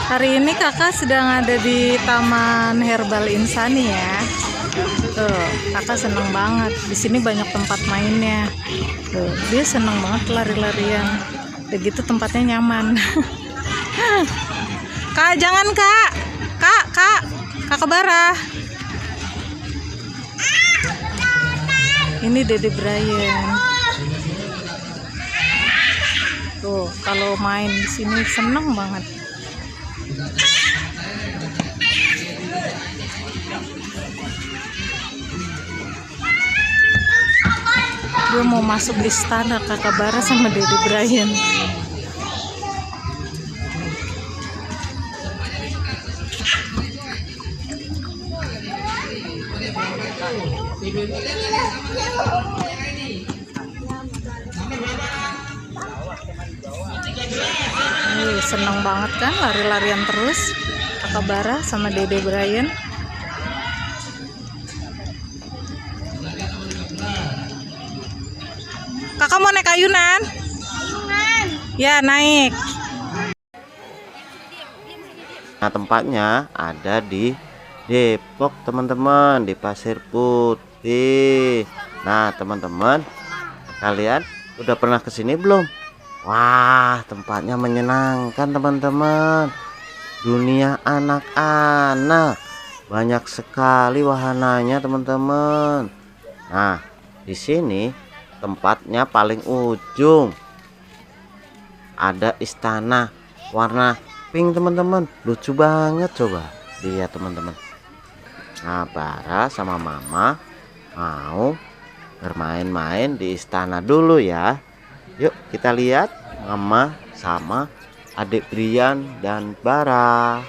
Hari ini kakak sedang ada di Taman Herbal Insani ya. Tuh, kakak seneng banget. Di sini banyak tempat mainnya. Tuh, dia seneng banget lari-larian. Begitu tempatnya nyaman. Kak, jangan kak. Kakak Bara. Ini Dede Brian. Tuh, kalau main di sini seneng banget. Dia mau masuk di istana kakak Bara sama Dede Brian. Seneng banget kan lari-larian terus kakak Bara sama Dede Brian. Kakak mau naik ayunan? Ya, naik. Nah, tempatnya ada di Depok teman-teman, di Pasir Putih. Nah teman-teman, kalian udah pernah kesini belum? Wah, tempatnya menyenangkan teman-teman. Dunia anak-anak, banyak sekali wahananya teman-teman. Nah, di sini tempatnya paling ujung ada istana warna pink teman-teman, lucu banget, coba lihat teman-teman. Nah, Bara sama Mama mau bermain-main di istana dulu ya. Yuk kita lihat Mama sama adik Brian dan Bara.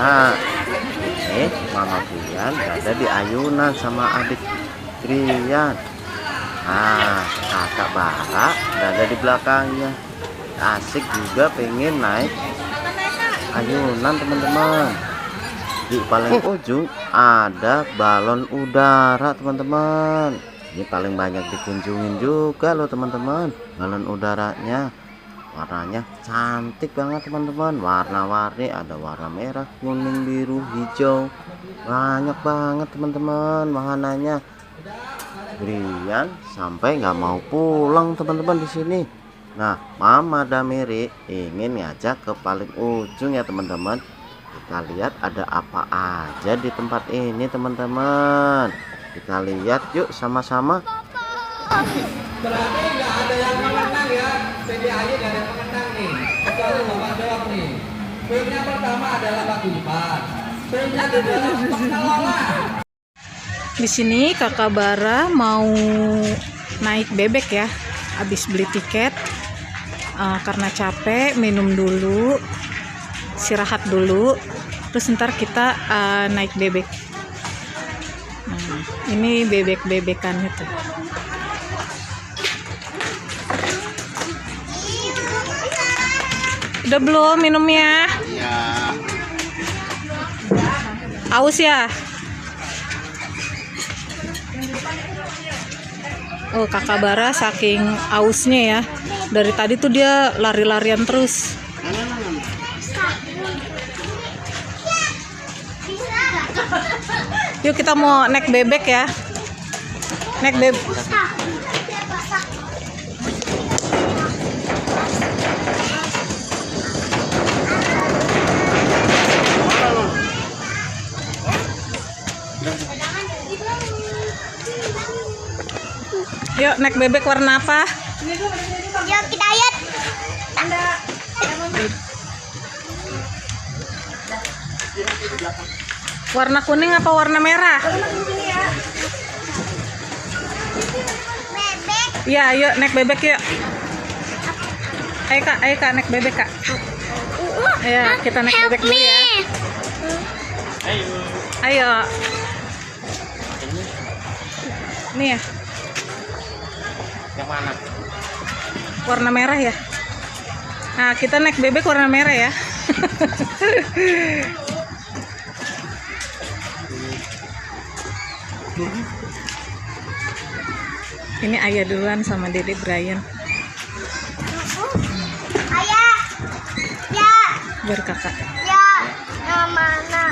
Nah, ini Mama Brian berada di ayunan sama adik Brian. Nah, kakak Bara berada di belakangnya. Asik juga pengen naik ayunan teman-teman. Di paling ujung ada balon udara teman-teman. Ini paling banyak dikunjungin juga loh teman-teman. Balon udaranya warnanya cantik banget teman-teman, warna-warni, ada warna merah, kuning, biru, hijau, banyak banget teman-teman wahananya. Brian sampai nggak mau pulang teman-teman di sini. Nah, Mama Damiri ingin ngajak ke paling ujung ya teman-teman. Kita lihat ada apa aja di tempat ini teman-teman. Kita lihat yuk sama-sama. Berarti nggak ada yang menang ya. PDAY nggak ada pemenang nih. Kecuali Bapak doang nih. Poinnya pertama adalah bagi 4. Poinnya kedua pengelola. Di sini kakak Bara mau naik bebek ya. Habis beli tiket karena capek, minum dulu, istirahat dulu, terus ntar kita naik bebek. Nah, ini bebek-bebekan itu. Udah belum minumnya? Iya. Aus ya? Oh, kakak Bara saking ausnya ya. Dari tadi tuh dia lari-larian terus. Yuk kita mau naik bebek ya. Naik bebek. Yuk naik bebek warna apa? Yuk kita lihat. Warna kuning apa warna merah? Bebek. Iya, yuk naik bebek yuk. Ayo kak naik bebek kak. Ya, kita naik Help bebek dulu ya. me. Ayo. Nih ya, Yang mana? warna merah ya. Nah, kita naik bebek warna merah ya. Ini Ayah duluan sama Dede Brian. Ayah. Ya. Biar kakak. Ya. Yang mana?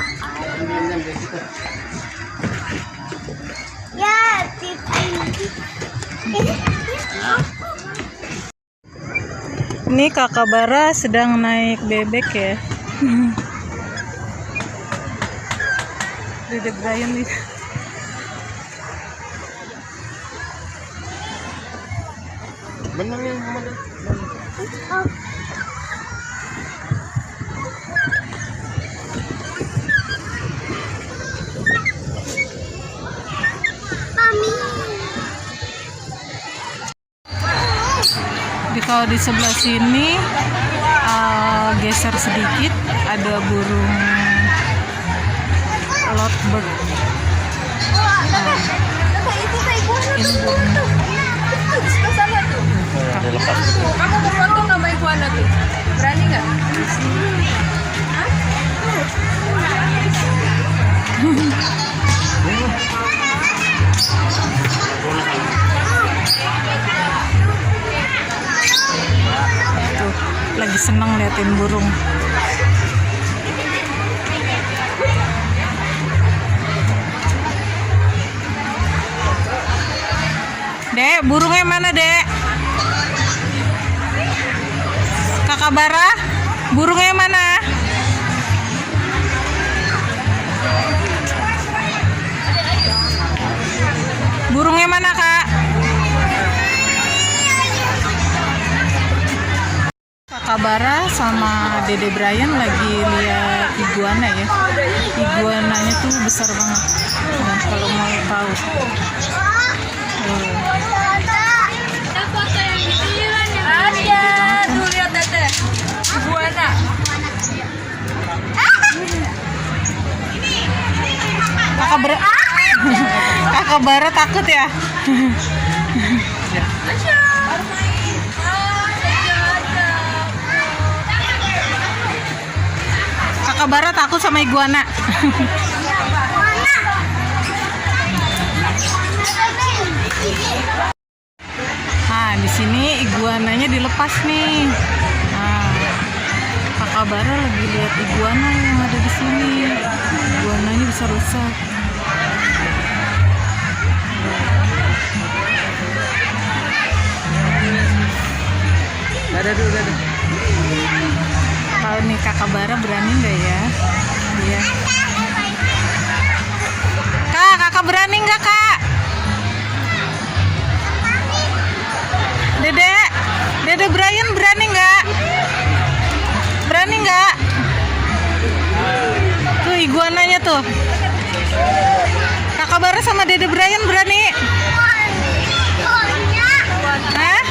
Ya, Titi. Ini kakak Bara sedang naik bebek ya. Dede Brian nih. Bener yang kemana? Mami. Kalau di sebelah sini geser sedikit ada burung lovebird. Ini burung. Kamu mau foto sama iguana tuh? Berani nggak? Tuh, lagi seneng liatin burung. Dek, burungnya mana, Dek? Kakak Bara, burungnya mana? Burungnya mana, Kak? Kakak Bara sama Dede Brian lagi lihat iguana ya. Iguananya tuh besar banget. Nah, kalau mau tahu. Ada, tuh lihat Tete. Iguana. Kakak Bara takut ya? Kakak Bara takut sama iguana. Nah, di sini iguananya dilepas nih. Nah, Kakak Bara lagi lihat iguana yang ada di sini. Iguananya besar-besar. Udah. Tahu nih Kakak Bara berani nggak ya? Iya. Kakak berani nggak Kak? Dede Brian berani nggak? Berani nggak? Tuh iguananya tuh. Kakak Bara sama Dede Brian berani? Hah?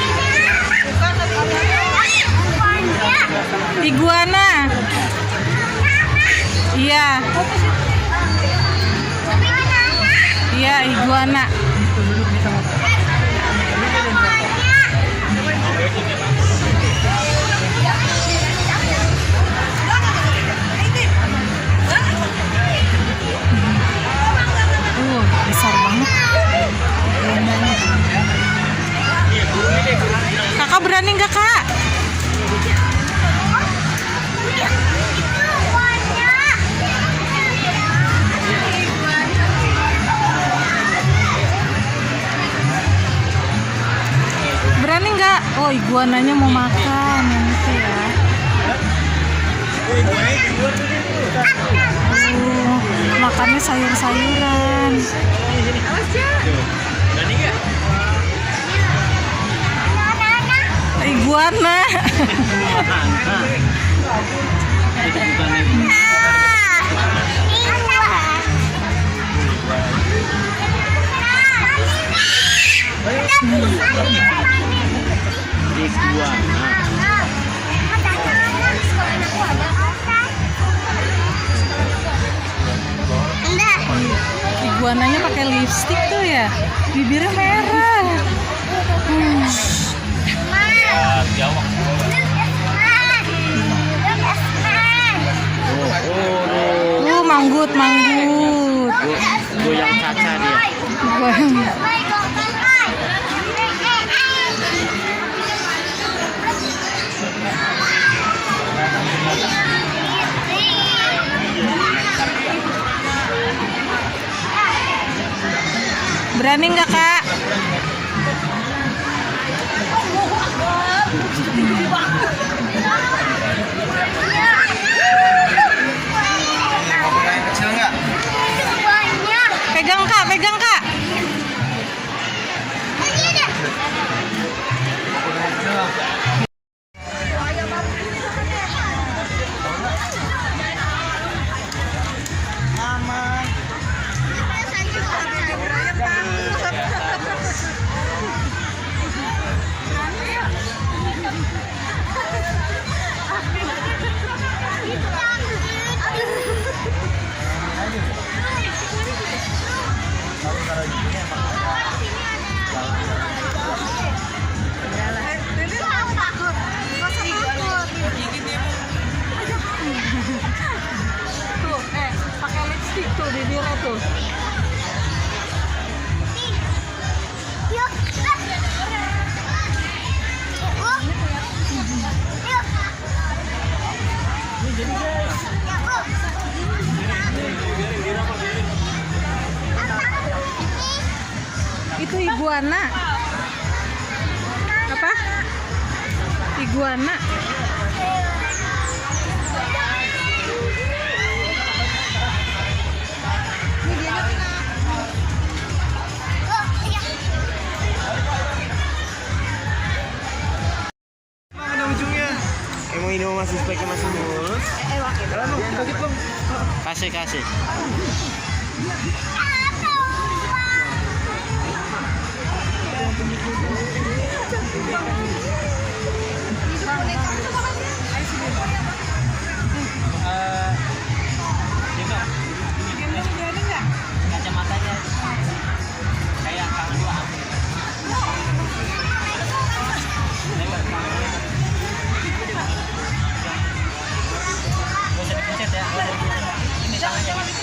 Iguana. Iya. Iya, iguana. Besar banget. Kakak berani nggak Kak? Berani nggak? Oh, iguananya mau makan yang itu ya. Makannya sayur-sayuran. iguana. Itu bukan iguana. Iguananya pakai lipstik tuh ya, bibirnya merah. Manggut. Goyang caca dia. Berani nggak Kak? Pegang Kak. Pakai lipstik tuh bibirnya tuh. Itu iguana. Apa? Iguana. Ada ujungnya. Emang ini masih speknya masih mulus. Kasih. Kacamatanya kayak Kang Dua. Bisa dipencet ya. Ini tangannya ini.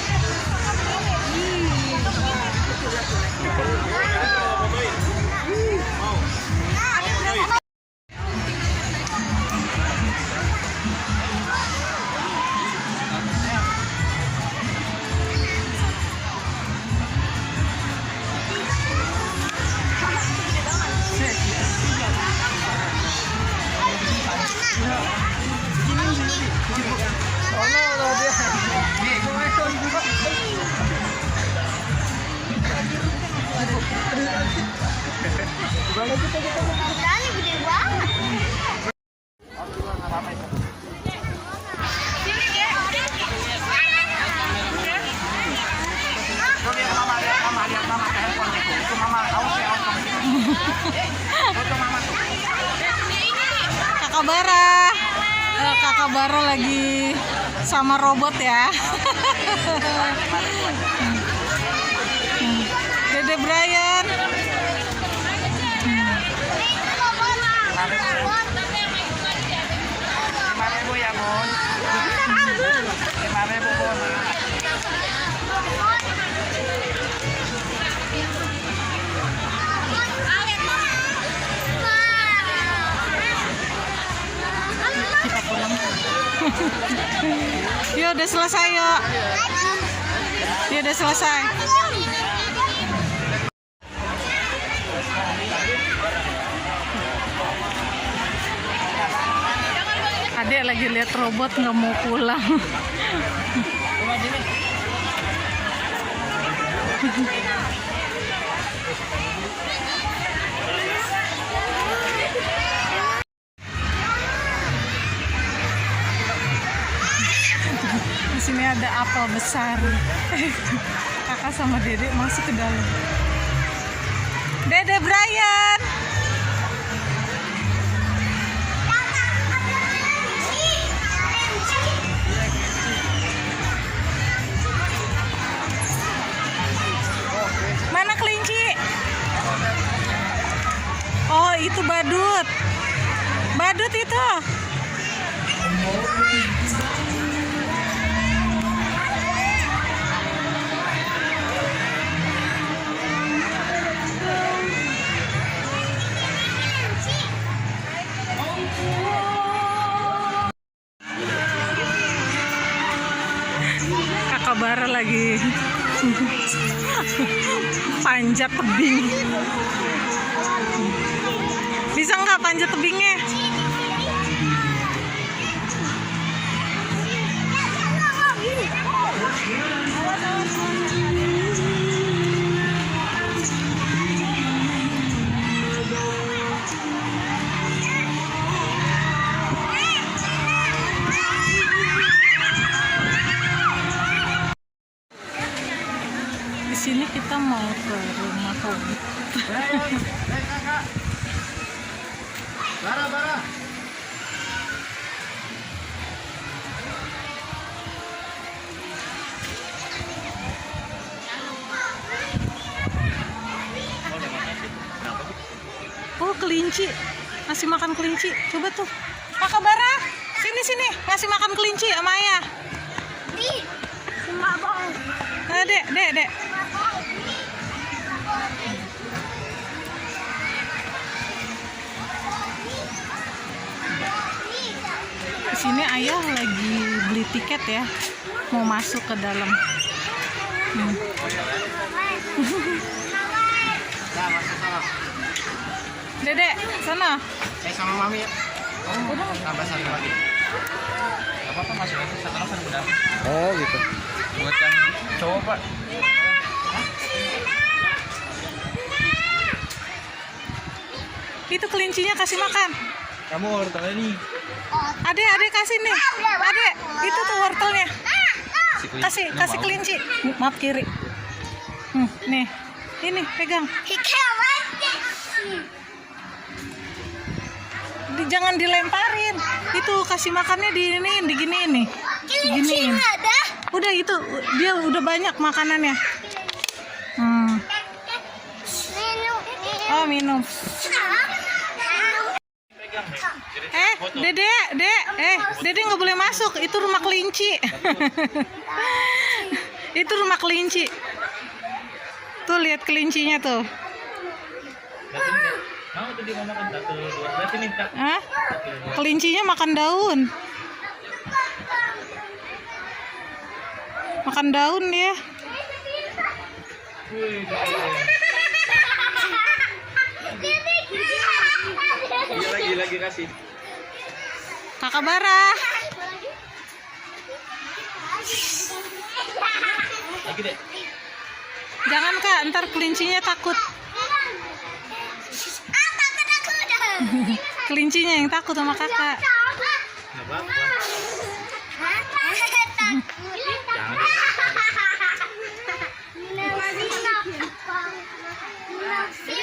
Ukurannya gede banget. Kakak Bara lagi sama robot ya. Dede Brian. Kita pulang. Yuk udah selesai yuk. Yuk udah selesai. Adek lagi lihat robot nggak mau pulang. ada apel besar. Kakak sama Dede masuk ke dalam. Dede Brian. Mana kelinci? Oh, itu badut. Badut itu. Kakak Bara lagi panjat tebing. Bisa nggak panjat tebingnya? Di sini kita mau ke rumah hobbit. Bara. Oh, kelinci. Ngasih makan kelinci. Coba tuh. Kakak Bara, sini. Ngasih makan kelinci sama ayah. Nah, Dek. Di sini ayah lagi beli tiket ya. Mau masuk ke dalam. Dede, sana. Saya sama mami ya. Oh, tambah satu lagi. Apa masuk aja satu orang udah. Oh, gitu. Buat yang cowok, Pak. Itu kelincinya kasih makan. Kamu wortelnya nih. Adek kasih nih. Adek, itu tuh wortelnya. Kasih kelinci. Maaf kiri. Nih. Ini pegang. Jangan dilemparin. Itu kasih makannya diginiin nih. Diginiin. Udah itu dia udah banyak makanannya. Oh, minum. Dede nggak boleh masuk. Itu rumah kelinci. Itu rumah kelinci. Tuh lihat kelincinya tuh. Hah? Kelincinya makan daun. Makan daun dia. Lagi kasih. Kakak Bara. Lagi deh. Jangan Kak, ntar kelincinya takut. Kelincinya yang takut sama kakak.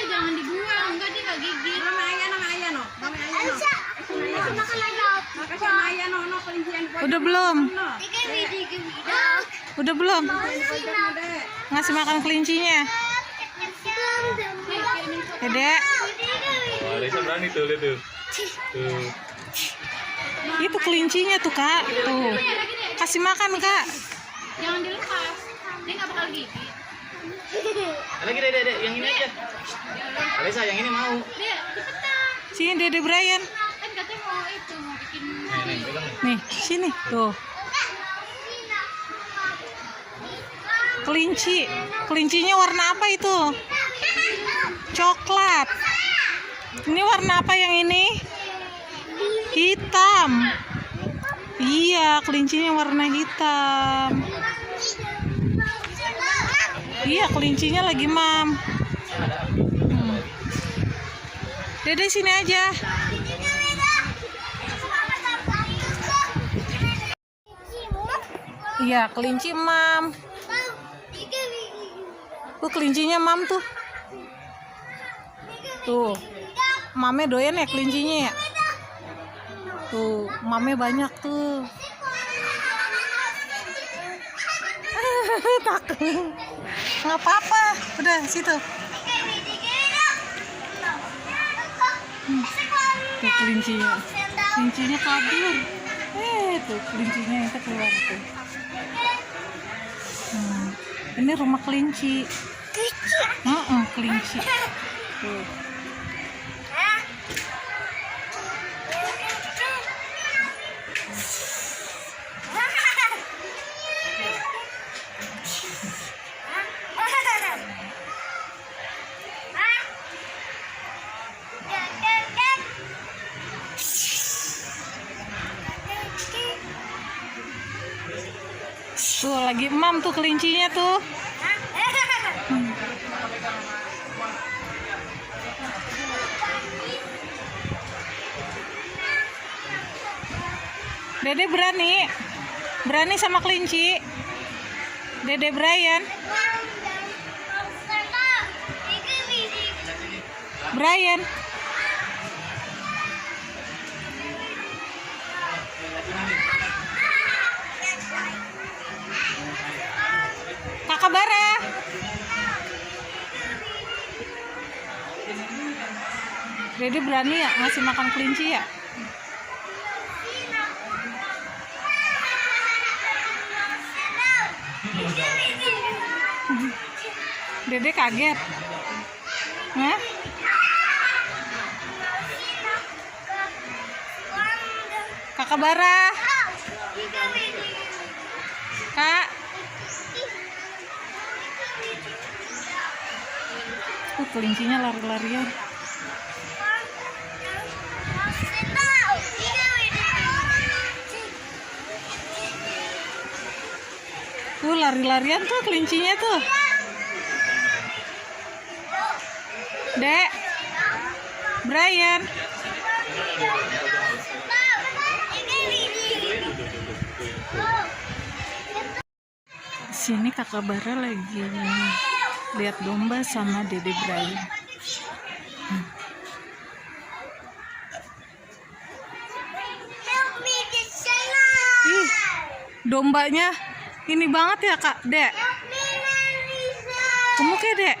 Jangan dibuang, enggak dia nggak gigit. Nama ayah no. Makasih sama ayah no kelincian. Udah belum? Udah belum? Ngasih makan kelincinya. Dedek. Oh, Lisa berani tuh, lihat tuh. Itu kelincinya tuh Kak. Tuh. Kasih makan Kak. Jangan dilepas, dia nggak bakal gigit. Lagi dek, yang ini aja. Alisa, yang ini mau. Dia cepetan. Sini Dede Brian. Kan katanya mau bikin. Nih, sini. Tuh. Kelinci. Kelincinya warna apa itu? Coklat. Ini warna apa yang ini? Hitam. Iya, kelincinya warna hitam. Iya, kelincinya lagi mam. Dede sini aja. Iya, kelinci mam. Tuh kelincinya mam tuh. Tuh. Mame doyan ya kelincinya ya. Tuh, mame banyak tuh. Takut. Nggak apa-apa. Udah situ. Tuh kelincinya. Kelincinya kabur. Tuh kelincinya itu keluar tuh. Ini rumah kelinci. Kelinci. Tuh. Tuh lagi emam tuh kelincinya tuh. Dede berani sama kelinci. Dede Brian. Brian. Kakak Bara. Dede berani ya ngasih makan kelinci ya? Dede kaget. Hah? Kakak Bara. Kak. Kelincinya lari-larian. Tuh lari-larian tuh kelincinya tuh. Dek. Brian. Sini kakak Bara lagi lihat domba sama Dede Brian. Ih, dombanya ini banget ya kak, Dek. Gemuk ya Dek.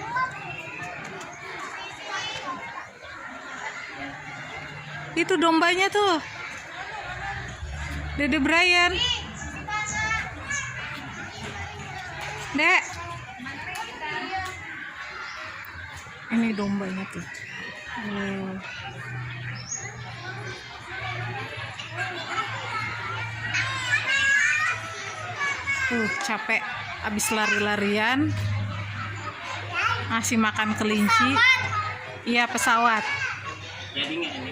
Itu dombanya tuh, Dede Brian. Dek, ini dombanya tuh. Capek abis lari-larian, ngasih makan kelinci. Iya, pesawat. Jadi nggak ini?